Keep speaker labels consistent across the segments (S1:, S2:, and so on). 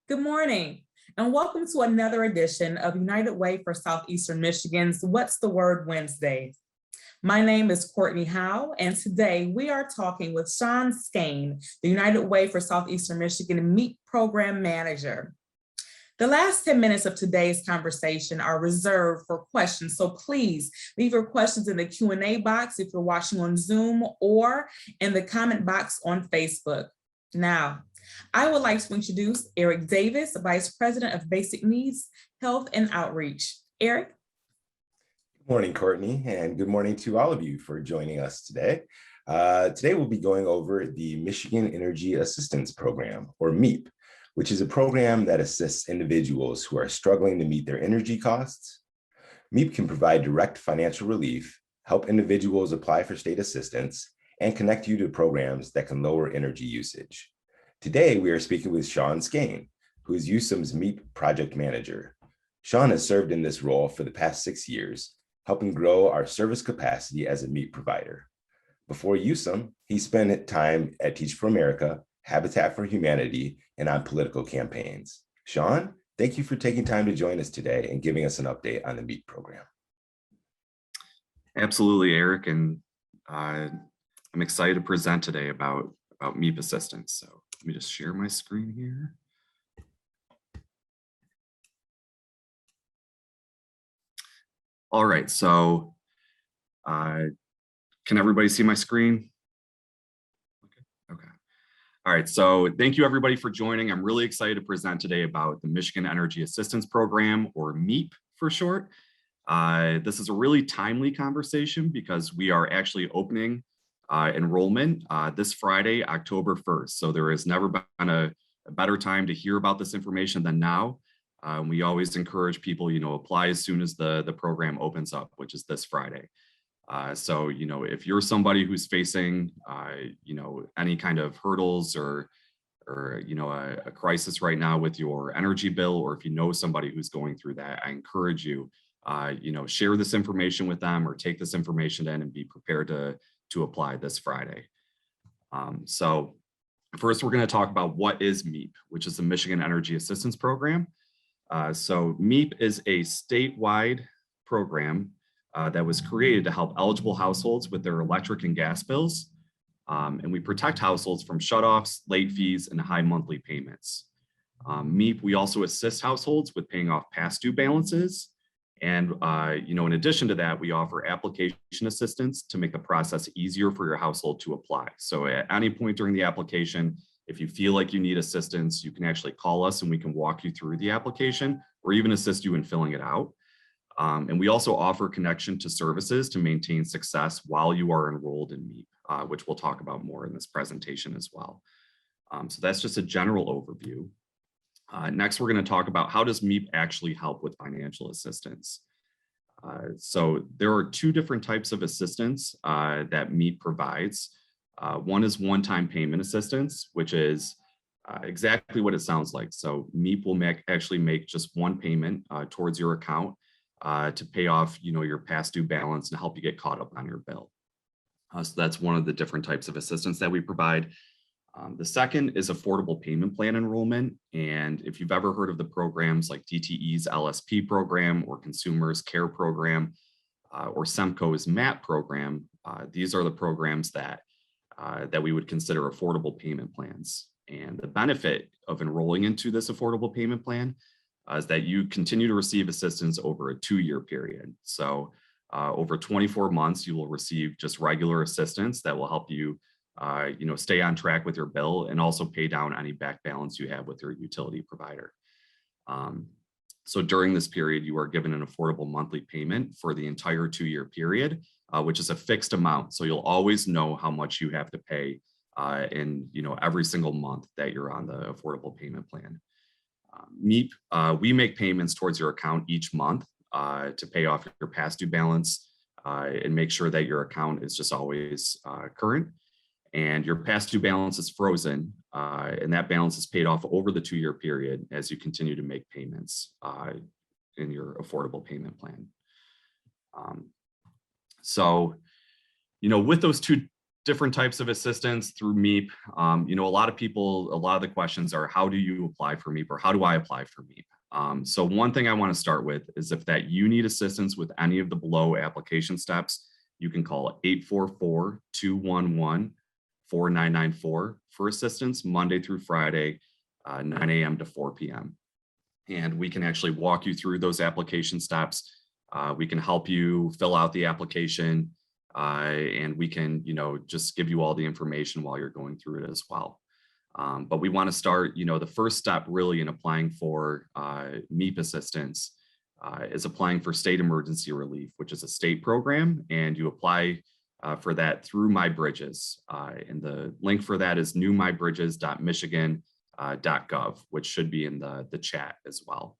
S1: Good morning, and welcome to another edition of United Way for Southeastern Michigan's What's the Word Wednesday. My name is Courtney Howe, and today we are talking with Sean Scane, the United Way for Southeastern Michigan MEAP Program Manager. The last 10 minutes of today's conversation are reserved for questions, so please leave your questions in the Q&A box if you're watching on Zoom or in the comment box on Facebook. Now, I would like to introduce Eric Davis, Vice President of Basic Needs, Health and Outreach. Eric?
S2: Good morning, Courtney, and good morning to all of you for joining us today. Today we'll be going over the Michigan Energy Assistance Program, or MEAP, which is a program that assists individuals who are struggling to meet their energy costs. MEAP can provide direct financial relief, help individuals apply for state assistance, and connect you to programs that can lower energy usage. Today, we are speaking with Sean Scane, who is USUM's MEAP project manager. Sean has served in this role for the past 6 years, helping grow our service capacity as a MEAP provider. Before USUM, he spent time at Teach for America, Habitat for Humanity, and on political campaigns. Sean, thank you for taking time to join us today and giving us an update on the MEAP program.
S3: Absolutely, Eric, and I'm excited to present today about MEAP assistance. So let me just share my screen here. All right, so can everybody see my screen? Okay. All right, so thank you everybody for joining. I'm really excited to present today about the Michigan Energy Assistance Program, or MEAP for short. This is a really timely conversation because we are actually opening enrollment this Friday, October 1st. So there has never been a better time to hear about this information than now. We always encourage people, apply as soon as the program opens up, which is this Friday. So, if you're somebody who's facing, any kind of hurdles or a crisis right now with your energy bill, or if you know somebody who's going through that, I encourage you, share this information with them or take this information in and be prepared to apply this Friday. So first, we're going to talk about what is MEAP, which is the Michigan Energy Assistance Program. So MEAP is a statewide program that was created to help eligible households with their electric and gas bills. And we protect households from shutoffs, late fees, and high monthly payments. MEAP, we also assist households with paying off past due balances. And, in addition to that, we offer application assistance to make the process easier for your household to apply. So at any point during the application, if you feel like you need assistance, you can actually call us and we can walk you through the application or even assist you in filling it out. And we also offer connection to services to maintain success while you are enrolled in MEAP, which we'll talk about more in this presentation as well. So that's just a general overview. Next, we're going to talk about how does MEAP actually help with financial assistance. So there are two different types of assistance that MEAP provides. One is one-time payment assistance, which is exactly what it sounds like. So MEAP will actually make just one payment towards your account to pay off, your past due balance and help you get caught up on your bill. So that's one of the different types of assistance that we provide. The second is affordable payment plan enrollment. And if you've ever heard of the programs like DTE's LSP program or Consumers Care Program or SEMCO's MEAP program, these are the programs that we would consider affordable payment plans. And the benefit of enrolling into this affordable payment plan is that you continue to receive assistance over a 2-year period. So over 24 months, you will receive just regular assistance that will help you stay on track with your bill and also pay down any back balance you have with your utility provider. So during this period, you are given an affordable monthly payment for the entire 2-year period, which is a fixed amount. So you'll always know how much you have to pay in every single month that you're on the affordable payment plan. MEAP, we make payments towards your account each month to pay off your past due balance and make sure that your account is just always current. And your past due balance is frozen, and that balance is paid off over the 2-year period as you continue to make payments in your affordable payment plan. So, with those two different types of assistance through MEAP. You know, a lot of the questions are, how do you apply for MEAP, or how do I apply for MEAP? So one thing I want to start with is if that you need assistance with any of the below application steps, you can call 844-211-4994 for assistance Monday through Friday, 9 a.m. to 4 p.m. And we can actually walk you through those application steps. We can help you fill out the application, and we can, you know, just give you all the information while you're going through it as well. But we want to start, you know, the first step really in applying for MEAP assistance is applying for state emergency relief, which is a state program, and you apply for that through MyBridges. And the link for that is newmybridges.michigan.gov, which should be in the chat as well.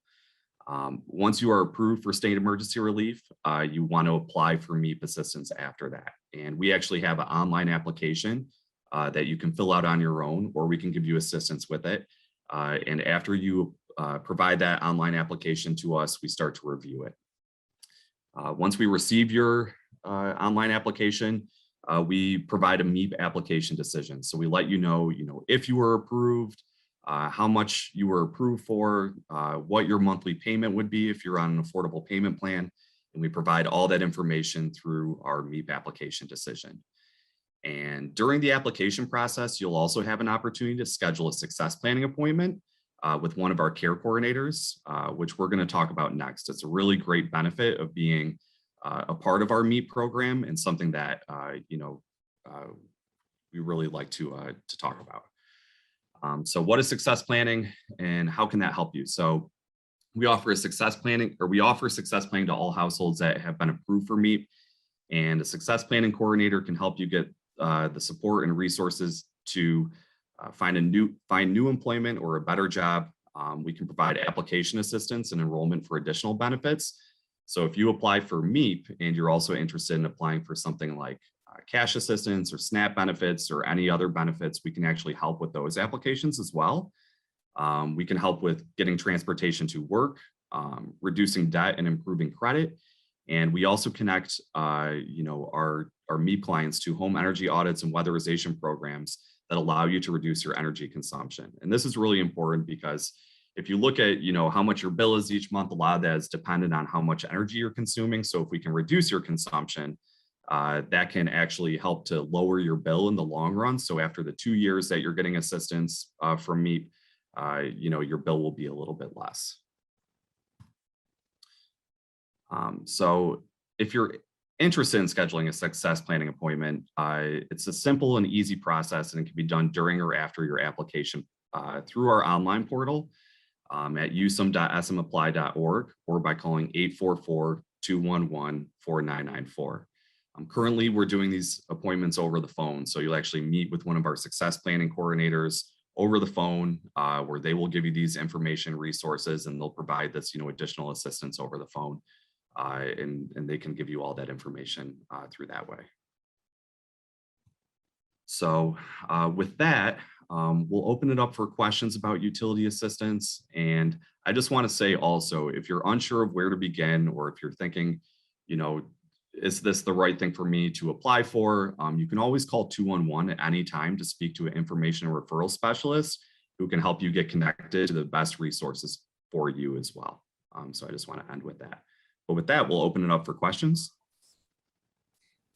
S3: Once you are approved for state emergency relief, you want to apply for MEAP assistance after that. And we actually have an online application that you can fill out on your own, or we can give you assistance with it. And after you provide that online application to us, we start to review it. Once we receive your online application, we provide a MEAP application decision. So we let you know, if you were approved, how much you were approved for, what your monthly payment would be if you're on an affordable payment plan, and we provide all that information through our MEAP application decision. And during the application process, you'll also have an opportunity to schedule a success planning appointment with one of our care coordinators, which we're going to talk about next. It's a really great benefit of being a part of our MEAP program, and something that we really like to talk about. So what is success planning, and how can that help you? So we offer success planning to all households that have been approved for MEAP, and a success planning coordinator can help you get the support and resources to find new employment or a better job. We can provide application assistance and enrollment for additional benefits. So if you apply for MEAP and you're also interested in applying for something like cash assistance or SNAP benefits or any other benefits, we can actually help with those applications as well. We can help with getting transportation to work, reducing debt and improving credit. And we also connect our MEAP clients to home energy audits and weatherization programs that allow you to reduce your energy consumption. And this is really important because if you look at how much your bill is each month, a lot of that is dependent on how much energy you're consuming. So if we can reduce your consumption, that can actually help to lower your bill in the long run. So after the 2 years that you're getting assistance from MEAP, your bill will be a little bit less. So if you're interested in scheduling a success planning appointment, it's a simple and easy process, and it can be done during or after your application through our online portal at usum.smapply.org, or by calling 844-211-4994. Currently, we're doing these appointments over the phone. So you'll actually meet with one of our success planning coordinators over the phone, where they will give you these information resources, and they'll provide this additional assistance over the phone. And they can give you all that information through that way. So with that, we'll open it up for questions about utility assistance. And I just want to say also, if you're unsure of where to begin, or if you're thinking, is this the right thing for me to apply for? You can always call 211 at any time to speak to an information or referral specialist who can help you get connected to the best resources for you as well. So I just want to end with that. But with that, we'll open it up for questions.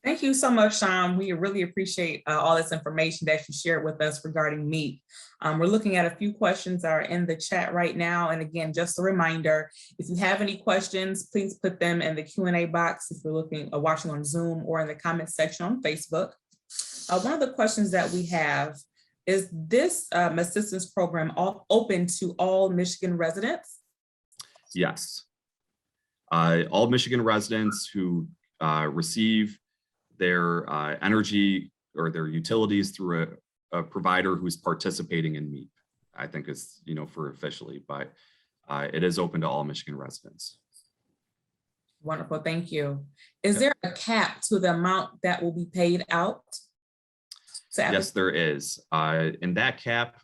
S1: Thank you so much, Sean. We really appreciate all this information that you shared with us regarding MEAP. We're looking at a few questions that are in the chat right now. And again, just a reminder, if you have any questions, please put them in the Q&A box if you're watching on Zoom, or in the comment section on Facebook. One of the questions that we have is, this assistance program open to all Michigan residents?
S3: Yes. All Michigan residents who receive their energy or their utilities through a provider who's participating in MEAP, I think is, for officially, but it is open to all Michigan residents.
S1: Wonderful, thank you. Is there a cap to the amount that will be paid out?
S3: Yes, there is. And that cap,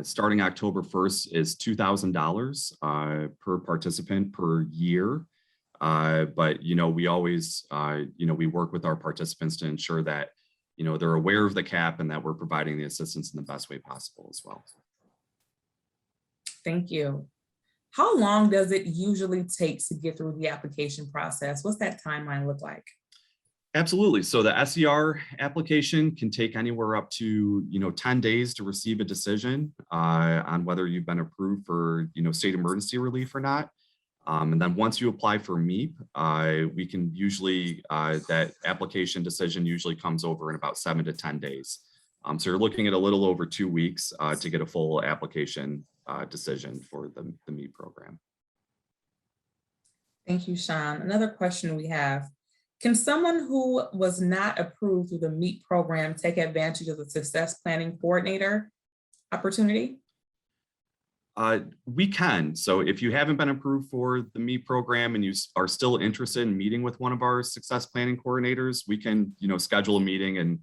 S3: starting October 1st, is $2,000 per participant per year. But we always we work with our participants to ensure that they're aware of the cap and that we're providing the assistance in the best way possible as well.
S1: Thank you. How long does it usually take to get through the application process? What's that timeline look like?
S3: Absolutely. So the SER application can take anywhere up to 10 days to receive a decision on whether you've been approved for state emergency relief or not. And then once you apply for MEAP, we can usually that application decision usually comes over in about 7 to 10 days. So you're looking at a little over 2 weeks to get a full application decision for the MEAP program.
S1: Thank you, Sean. Another question we have. Can someone who was not approved through the MEAP program take advantage of the success planning coordinator opportunity?
S3: We can. So if you haven't been approved for the MEAP program and you are still interested in meeting with one of our success planning coordinators, we can schedule a meeting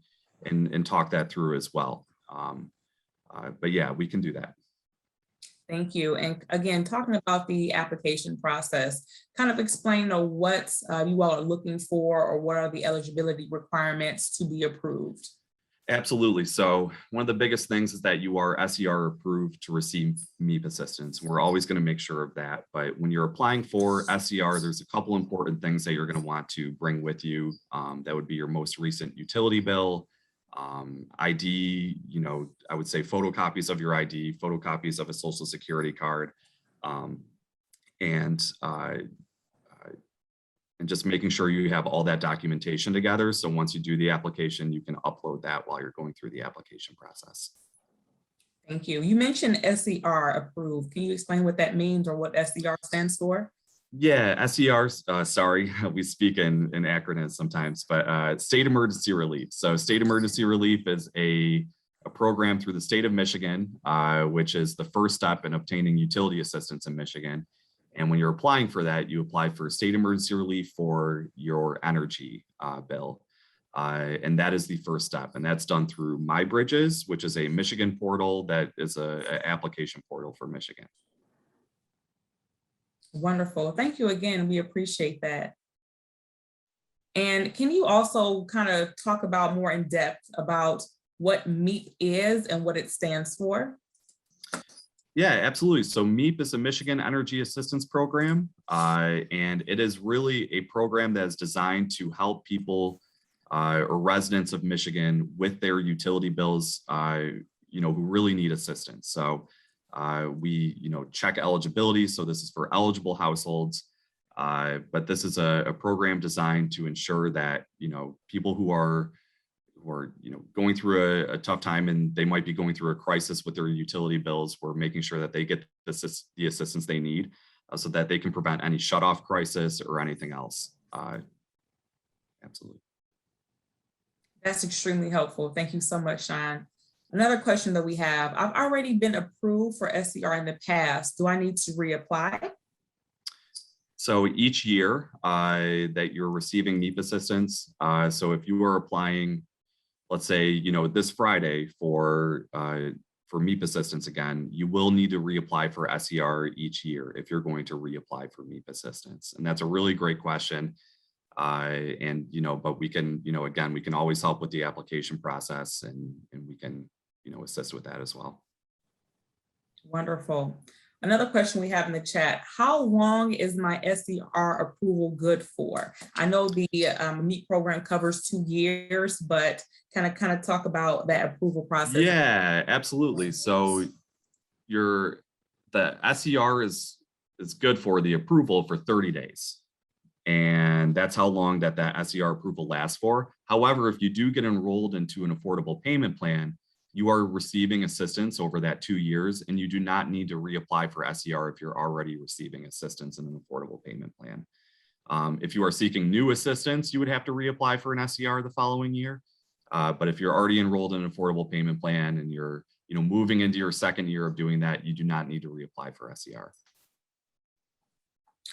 S3: and talk that through as well. But yeah, we can do that.
S1: Thank you. And again, talking about the application process, kind of explain what you all are looking for, or what are the eligibility requirements to be approved?
S3: Absolutely. So one of the biggest things is that you are SER approved to receive MEAP assistance. We're always going to make sure of that. But when you're applying for SER, there's a couple important things that you're going to want to bring with you. That would be your most recent utility bill, ID, I would say photocopies of your ID, photocopies of a social security card, and just making sure you have all that documentation together. So once you do the application, you can upload that while you're going through the application process.
S1: Thank you. You mentioned SER approved. Can you explain what that means, or what SER stands for?
S3: Yeah, SER, sorry, we speak in acronyms sometimes, but state emergency relief. So state emergency relief is a program through the state of Michigan, which is the first step in obtaining utility assistance in Michigan. And when you're applying for that, you apply for state emergency relief for your energy bill. And that is the first step. And that's done through My Bridges, which is a Michigan portal that is an application portal for Michigan.
S1: Wonderful. Thank you again. We appreciate that. And can you also kind of talk about more in depth about what MEAP is and what it stands for?
S3: Yeah, absolutely. So MEAP is a Michigan Energy Assistance Program, and it is really a program that is designed to help people or residents of Michigan with their utility bills, who really need assistance. So we, check eligibility. So this is for eligible households, but this is a program designed to ensure that, people who are going through a tough time, and they might be going through a crisis with their utility bills, we're making sure that they get the assistance they need so that they can prevent any shutoff crisis or anything else. Absolutely.
S1: That's extremely helpful. Thank you so much, Sean. Another question that we have, I've already been approved for SER in the past. Do I need to reapply?
S3: So each year that you're receiving MEAP assistance, so if you are applying, let's say, this Friday for MEAP assistance again, you will need to reapply for SER each year if you're going to reapply for MEAP assistance. And that's a really great question. But we can, again, we can always help with the application process, and we can, assist with that as well.
S1: Wonderful. Another question we have in the chat, how long is my SER approval good for? I know the MEAP program covers 2 years, but kind of talk about that approval process.
S3: Yeah, absolutely. So the SER is good for the approval for 30 days. And that's how long that SER approval lasts for. However, if you do get enrolled into an affordable payment plan, you are receiving assistance over that 2 years, and you do not need to reapply for SER if you're already receiving assistance in an affordable payment plan. If you are seeking new assistance, you would have to reapply for an SER the following year. But if you're already enrolled in an affordable payment plan and you're moving into your second year of doing that, you do not need to reapply for SER.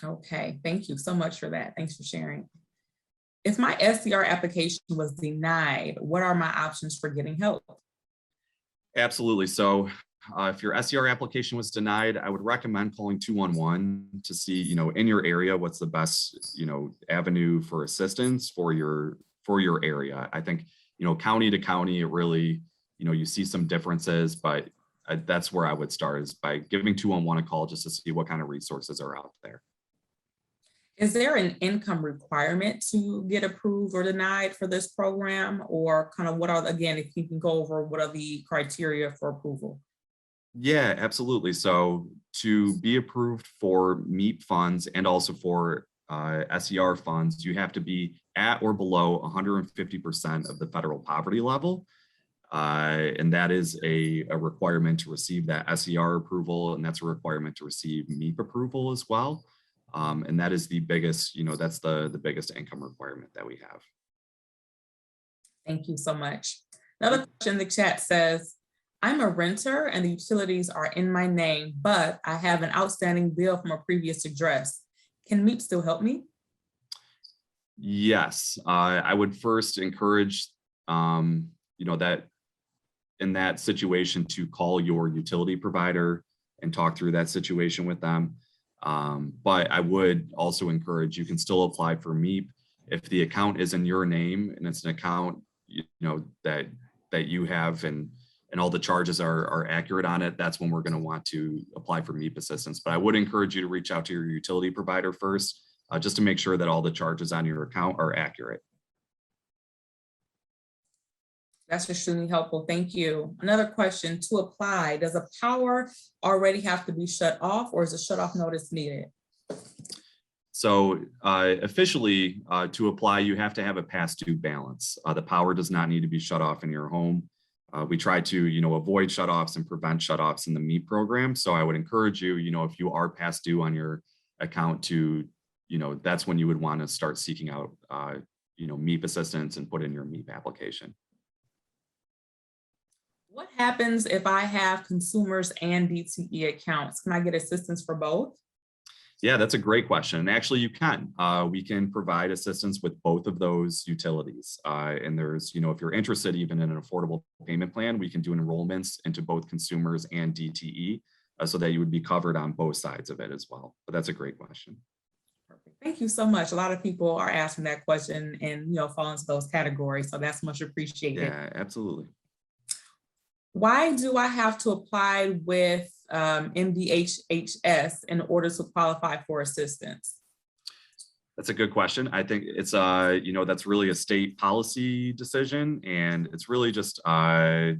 S1: Okay, thank you so much for that. Thanks for sharing. If my SER application was denied, what are my options for getting help?
S3: Absolutely. So if your SER application was denied, I would recommend calling 211 to see, in your area, what's the best, avenue for assistance for your area. I think county to county, it really, you see some differences, but that's where I would start, is by giving 211 a call just to see what kind of resources are out there.
S1: Is there an income requirement to get approved or denied for this program, or kind of what are, again, if you can go over what are the criteria for approval?
S3: Yeah, absolutely. So to be approved for MEAP funds and also for SER funds, you have to be at or below 150% of the federal poverty level. And that is a requirement to receive that SER approval, and that's a requirement to receive MEAP approval as well. And that is the biggest, that's the biggest income requirement that we have.
S1: Thank you so much. Another question in the chat says, I'm a renter and the utilities are in my name, but I have an outstanding bill from a previous address. Can MEAP still help me?
S3: Yes, I would first encourage, that in that situation to call your utility provider and talk through that situation with them. But I would also encourage, you can still apply for MEAP if the account is in your name and it's an account, that you have and all the charges are accurate on it. That's when we're going to want to apply for MEAP assistance. But I would encourage you to reach out to your utility provider first, just to make sure that all the charges on your account are accurate.
S1: That's extremely helpful. Thank you. Another question, to apply, does a power already have to be shut off, or is a shut off notice needed?
S3: So officially, to apply, you have to have a past due balance. The power does not need to be shut off in your home. We try to, avoid shutoffs and prevent shutoffs in the MEAP program. So I would encourage you, if you are past due on your account, to, that's when you would want to start seeking out, MEAP assistance and put in your MEAP application.
S1: What happens if I have consumers and DTE accounts? Can I get assistance for both?
S3: Yeah, that's a great question. And actually you can. We can provide assistance with both of those utilities. And there's, if you're interested even in an affordable payment plan, we can do enrollments into both consumers and DTE so that you would be covered on both sides of it as well. But that's a great question.
S1: Perfect. Thank you so much. A lot of people are asking that question and, fall into those categories. So that's much appreciated.
S3: Yeah, absolutely.
S1: Why do I have to apply with MDHHS in order to qualify for assistance?
S3: That's a good question. I think it's, that's really a state policy decision. And it's really just, for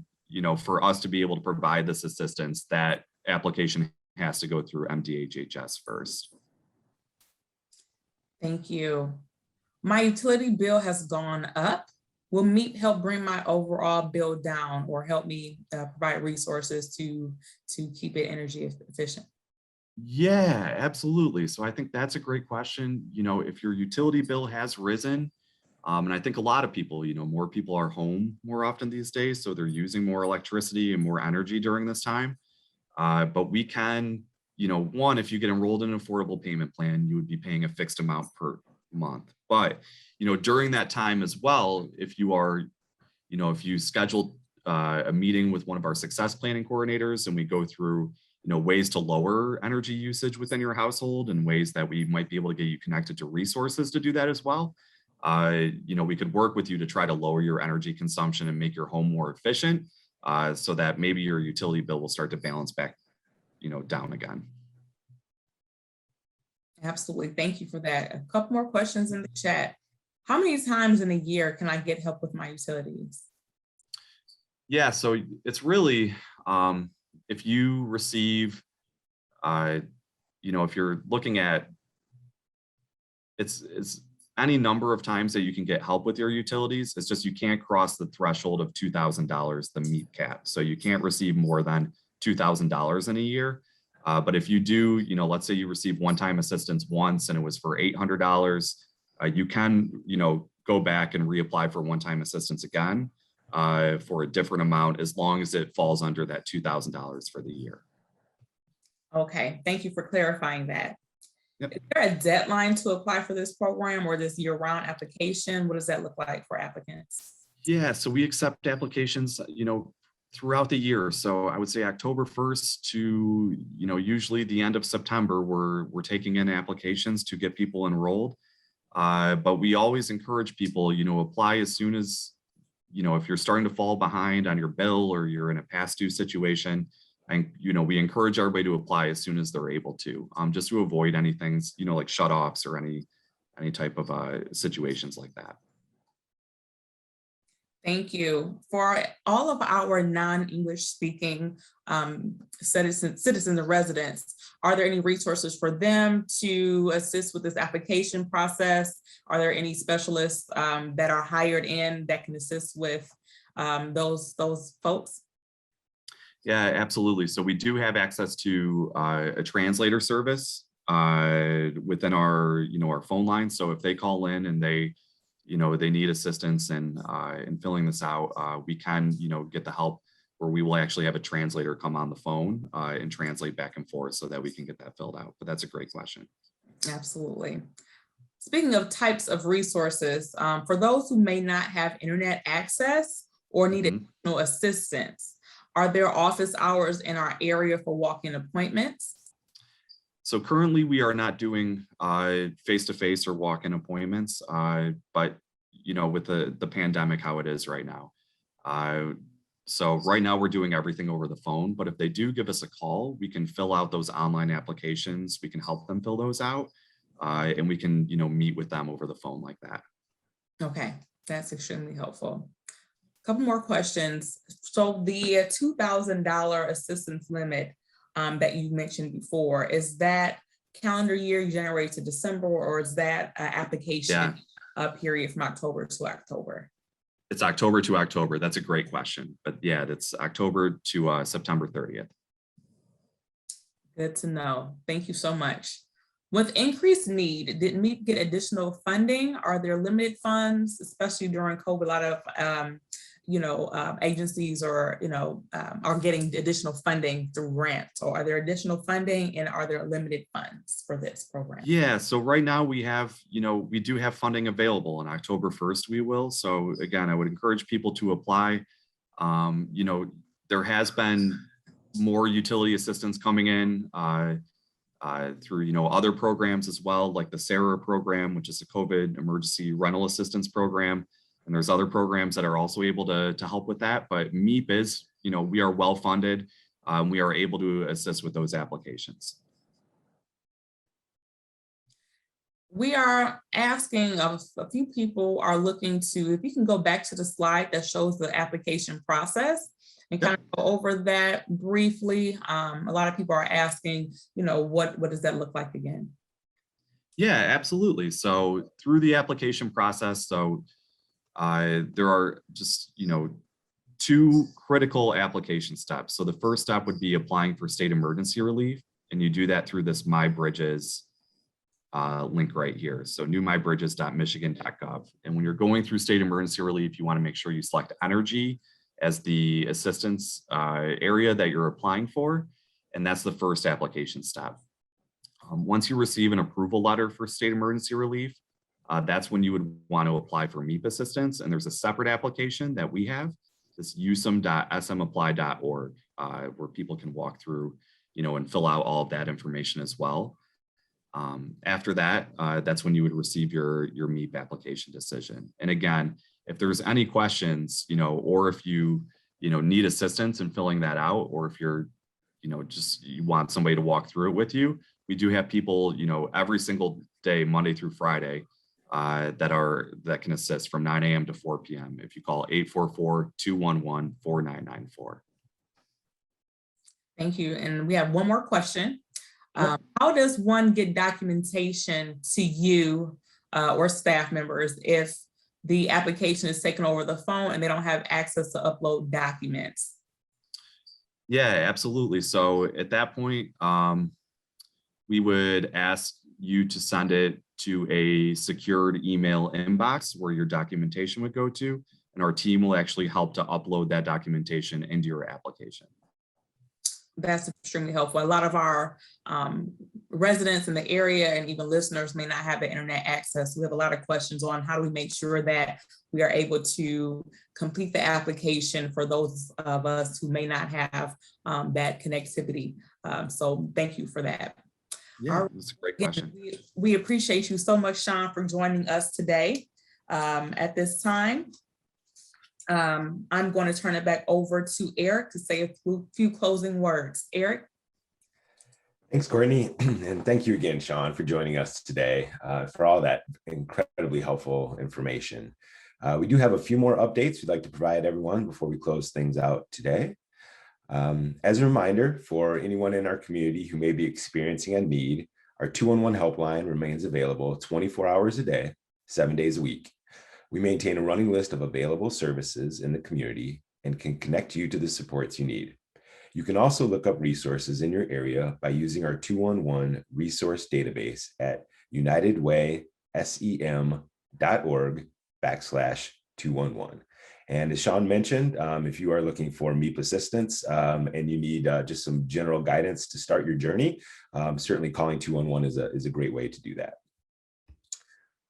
S3: us to be able to provide this assistance, that application has to go through MDHHS first.
S1: Thank you. My utility bill has gone up. Will MEAP help bring my overall bill down, or help me provide resources to keep it energy efficient?
S3: Yeah, absolutely. So I think that's a great question. If your utility bill has risen, and I think a lot of people, more people are home more often these days, so they're using more electricity and more energy during this time. But we can, one, if you get enrolled in an affordable payment plan, you would be paying a fixed amount per month. But during that time as well, if you are, if you schedule a meeting with one of our success planning coordinators and we go through, ways to lower energy usage within your household and ways that we might be able to get you connected to resources to do that as well. We could work with you to try to lower your energy consumption and make your home more efficient so that maybe your utility bill will start to balance back, down again.
S1: Absolutely. Thank you for that. A couple more questions in the chat. How many times in a year can I get help with my utilities? Yeah,
S3: so it's really, if you receive, if you're looking at, it's any number of times that you can get help with your utilities. It's just you can't cross the threshold of $2,000, the MEAP cap. So you can't receive more than $2,000 in a year. But if you do, let's say you receive one-time assistance once and it was for $800, you can, go back and reapply for one-time assistance again for a different amount, as long as it falls under that $2,000 for the year.
S1: Okay, thank you for clarifying that.
S3: Yep.
S1: Is there a deadline to apply for this program, or this year-round application? What does that look like for applicants?
S3: Yeah, so we accept applications, throughout the year. So I would say October 1st to, usually the end of September, we're taking in applications to get people enrolled. But we always encourage people, apply as soon as if you're starting to fall behind on your bill or you're in a past due situation, and we encourage everybody to apply as soon as they're able to, just to avoid any things, like shut-offs or any type of situations like that.
S1: Thank you. For all of our non-English speaking citizens and residents, are there any resources for them to assist with this application process? Are there any specialists that are hired in that can assist with those folks?
S3: Yeah, absolutely. So we do have access to a translator service within our, our phone line. So if they call in and they need assistance in filling this out, we can, get the help where we will actually have a translator come on the phone and translate back and forth so that we can get that filled out. But that's a great question.
S1: Absolutely. Speaking of types of resources, for those who may not have internet access or need additional assistance, are there office hours in our area for walk-in appointments?
S3: So currently we are not doing face-to-face or walk-in appointments, but with the pandemic, how it is right now. So right now we're doing everything over the phone, but if they do give us a call, we can fill out those online applications. We can help them fill those out and we can, meet with them over the phone like that.
S1: Okay, that's extremely helpful. A couple more questions. So the $2,000 assistance limit that you mentioned before, is that calendar year January to December, or is that application period from October to October?
S3: It's October to October. That's a great question. But yeah, that's October to September 30th.
S1: Good to know. Thank you so much. With increased need, did MEAP get additional funding? Are there limited funds, especially during COVID? A lot of agencies or are getting additional funding through grants. Or are there additional funding, and are there limited funds for this program?
S3: Yeah, so right now we have, we do have funding available. On October 1st, we will. So again, I would encourage people to apply. There has been more utility assistance coming in through, other programs as well, like the SARA program, which is a COVID emergency rental assistance program. And there's other programs that are also able to help with that. But MEAP is, we are well funded. We are able to assist with those applications.
S1: We are asking, a few people are looking to, if you can go back to the slide that shows the application process and kind of go over that briefly. A lot of people are asking, what does that look like again?
S3: Yeah, absolutely. So through the application process, there are just, two critical application steps. So the first step would be applying for state emergency relief, and you do that through this My Bridges link right here. So newmybridges.michigan.gov. And when you're going through state emergency relief, you want to make sure you select energy as the assistance area that you're applying for. And that's the first application step. Once you receive an approval letter for state emergency relief, that's when you would want to apply for MEAP assistance. And there's a separate application that we have, this usum.smapply.org, where people can walk through, and fill out all of that information as well. After that, that's when you would receive your MEAP application decision. And again, if there's any questions, or if you, need assistance in filling that out, or if you're, you want somebody to walk through it with you, we do have people, every single day, Monday through Friday, that can assist from 9 a.m. to 4 p.m. if you call 844-211-4994.
S1: Thank you. And we have one more question. How does one get documentation to you or staff members if the application is taken over the phone and they don't have access to upload documents?
S3: Yeah, absolutely. So at that point, we would ask you to send it to a secured email inbox where your documentation would go to, and our team will actually help to upload that documentation into your application.
S1: That's extremely helpful. A lot of our residents in the area and even listeners may not have the internet access. We have a lot of questions on how do we make sure that we are able to complete the application for those of us who may not have that connectivity. So thank you for that.
S3: Yeah, that's a great question.
S1: We appreciate you so much, Sean, for joining us today at this time. I'm going to turn it back over to Eric to say a few closing words. Eric?
S2: Thanks, Courtney. And thank you again, Sean, for joining us today for all that incredibly helpful information. We do have a few more updates we'd like to provide everyone before we close things out today. As a reminder, for anyone in our community who may be experiencing a need, our 211 helpline remains available 24 hours a day, 7 days a week. We maintain a running list of available services in the community and can connect you to the supports you need. You can also look up resources in your area by using our 211 resource database at unitedwaysem.org/211. And as Sean mentioned, if you are looking for MEAP assistance and you need just some general guidance to start your journey, certainly calling 211 is a great way to do that.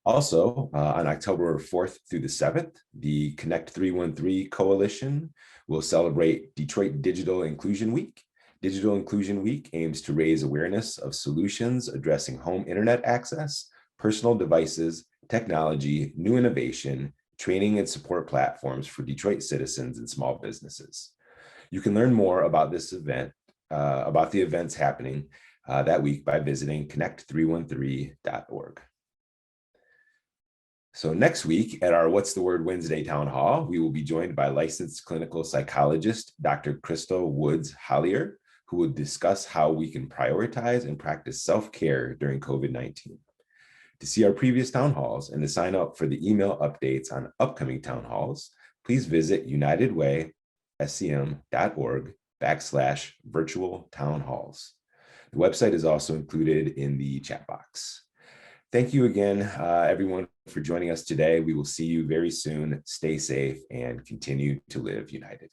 S2: Also, on October 4th through the 7th, the Connect 313 Coalition will celebrate Detroit Digital Inclusion Week. Digital Inclusion Week aims to raise awareness of solutions addressing home internet access, personal devices, technology, new innovation, training and support platforms for Detroit citizens and small businesses. You can learn more about this event, about the events happening that week by visiting connect313.org. So next week at our What's the Word Wednesday Town Hall, we will be joined by licensed clinical psychologist, Dr. Crystal Woods Hollier, who will discuss how we can prioritize and practice self-care during COVID-19. To see our previous town halls and to sign up for the email updates on upcoming town halls, please visit unitedwaysem.org/virtual town halls. The website is also included in the chat box. Thank you again, everyone, for joining us today. We will see you very soon. Stay safe and continue to live united.